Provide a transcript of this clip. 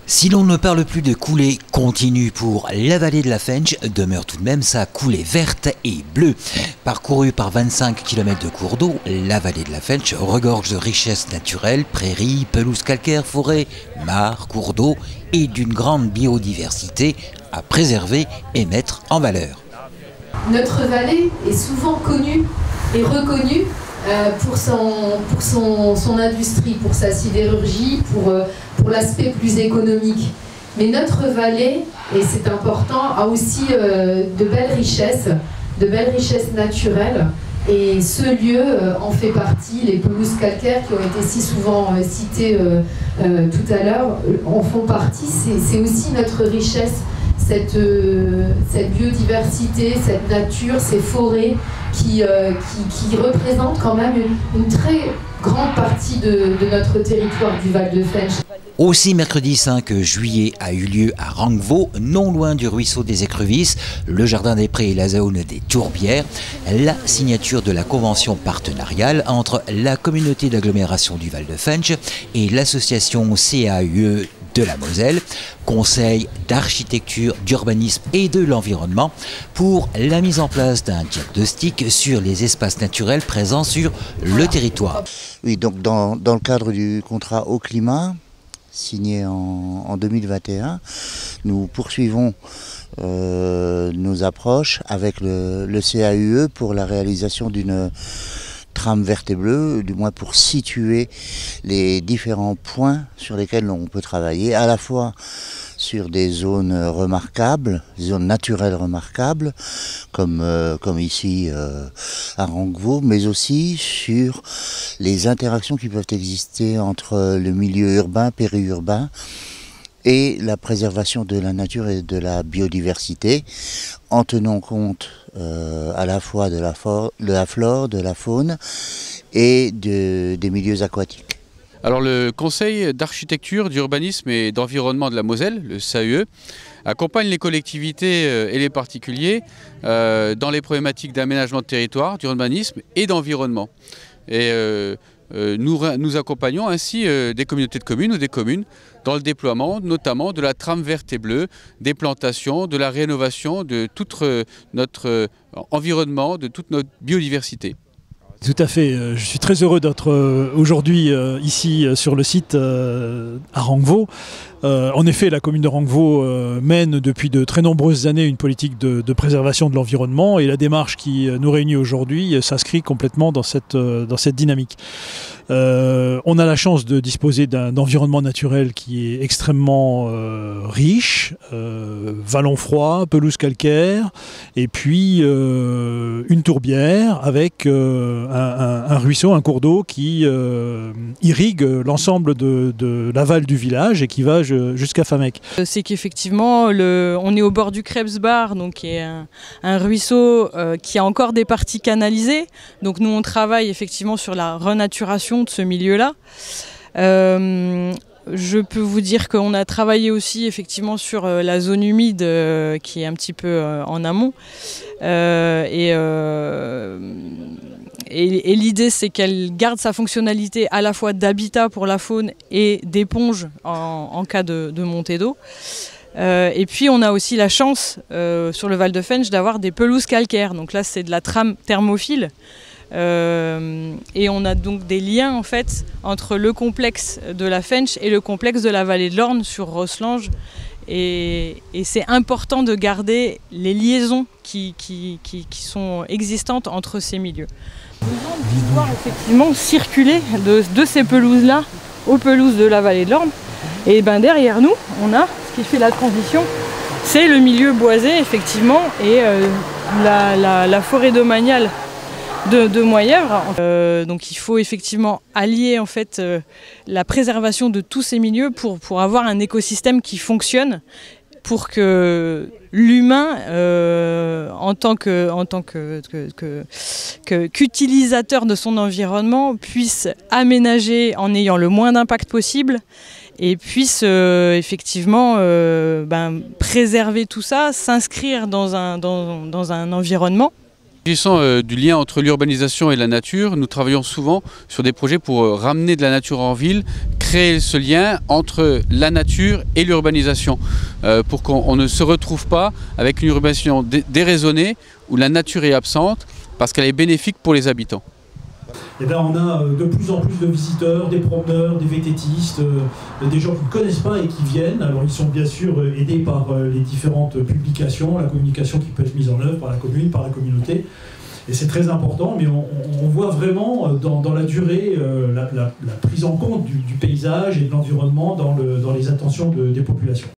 Si l'on ne parle plus de coulée continue pour la vallée de la Fensch, demeure tout de même sa coulée verte et bleue. Parcourue par 25 km de cours d'eau, la vallée de la Fensch regorge de richesses naturelles, prairies, pelouses calcaires, forêts, mares, cours d'eau et d'une grande biodiversité à préserver et mettre en valeur. Notre vallée est souvent connue et reconnue pour son industrie, pour sa sidérurgie, pour l'aspect plus économique. Mais notre vallée, et c'est important, a aussi de belles richesses naturelles. Et ce lieu en fait partie. Les pelouses calcaires qui ont été si souvent citées tout à l'heure en font partie. C'est aussi notre richesse. Cette biodiversité, cette nature, ces forêts qui représentent quand même une très grande partie de notre territoire du Val de Fensch. Aussi, mercredi 5 juillet a eu lieu à Rangvo, non loin du ruisseau des Écrevisses, le jardin des prés et la zone des Tourbières, la signature de la convention partenariale entre la communauté d'agglomération du Val de Fensch et l'association CAUE de la Moselle, Conseil d'architecture, d'urbanisme et de l'environnement, pour la mise en place d'un diagnostic sur les espaces naturels présents sur le territoire. Oui, donc dans le cadre du contrat Haut Climat, signé en 2021, nous poursuivons nos approches avec le CAUE pour la réalisation d'une trame verte et bleue, du moins pour situer les différents points sur lesquels on peut travailler, à la fois sur des zones remarquables, des zones naturelles remarquables, comme ici à Rangvo, mais aussi sur les interactions qui peuvent exister entre le milieu urbain, périurbain, et la préservation de la nature et de la biodiversité, en tenant compte à la fois de la flore, de la faune et des milieux aquatiques. Alors le Conseil d'architecture, d'urbanisme et d'environnement de la Moselle, le CAUE, accompagne les collectivités et les particuliers dans les problématiques d'aménagement de territoire, d'urbanisme et d'environnement. Et nous accompagnons ainsi des communautés de communes ou des communes dans le déploiement notamment de la trame verte et bleue, des plantations, de la rénovation de tout notre environnement, de toute notre biodiversité. Tout à fait, je suis très heureux d'être aujourd'hui ici sur le site à Rangvo. En effet, la commune de Rangvo mène depuis de très nombreuses années une politique de préservation de l'environnement et la démarche qui nous réunit aujourd'hui s'inscrit complètement dans cette dynamique. On a la chance de disposer d'un environnement naturel qui est extrêmement riche, vallons froids, pelouse calcaire, et puis une tourbière avec un ruisseau, un cours d'eau qui irrigue l'ensemble de l'aval du village et qui va jusqu'à Famec. C'est qu'effectivement, on est au bord du Krebsbach, donc qui est un ruisseau qui a encore des parties canalisées. Donc nous, on travaille effectivement sur la renaturation de ce milieu-là. Je peux vous dire qu'on a travaillé aussi effectivement sur la zone humide qui est un petit peu en amont. Et l'idée, c'est qu'elle garde sa fonctionnalité à la fois d'habitat pour la faune et d'éponge en cas de montée d'eau. Et puis on a aussi la chance sur le Val de Fensch d'avoir des pelouses calcaires. Donc là, c'est de la trame thermophile. Et on a donc des liens en fait entre le complexe de la Fensch et le complexe de la vallée de l'Orne sur Rosselange. Et c'est important de garder les liaisons qui sont existantes entre ces milieux. Nous allons pouvoir effectivement circuler de ces pelouses-là aux pelouses de la vallée de l'Orne. Et ben derrière nous, on a ce qui fait la transition, c'est le milieu boisé effectivement et la forêt domaniale de Moyèvre. Donc il faut effectivement allier en fait la préservation de tous ces milieux pour avoir un écosystème qui fonctionne, pour que l'humain, en tant qu'utilisateur de son environnement, puisse aménager en ayant le moins d'impact possible et puisse effectivement préserver tout ça, s'inscrire dans un environnement S'agissant du lien entre l'urbanisation et la nature, nous travaillons souvent sur des projets pour ramener de la nature en ville, créer ce lien entre la nature et l'urbanisation, pour qu'on ne se retrouve pas avec une urbanisation déraisonnée où la nature est absente parce qu'elle est bénéfique pour les habitants. Et ben on a de plus en plus de visiteurs, des promeneurs, des vététistes, des gens qui ne connaissent pas et qui viennent. Alors ils sont bien sûr aidés par les différentes publications, la communication qui peut être mise en œuvre par la commune, par la communauté. Et c'est très important, mais on voit vraiment dans la durée la prise en compte du paysage et de l'environnement dans les attentions des populations.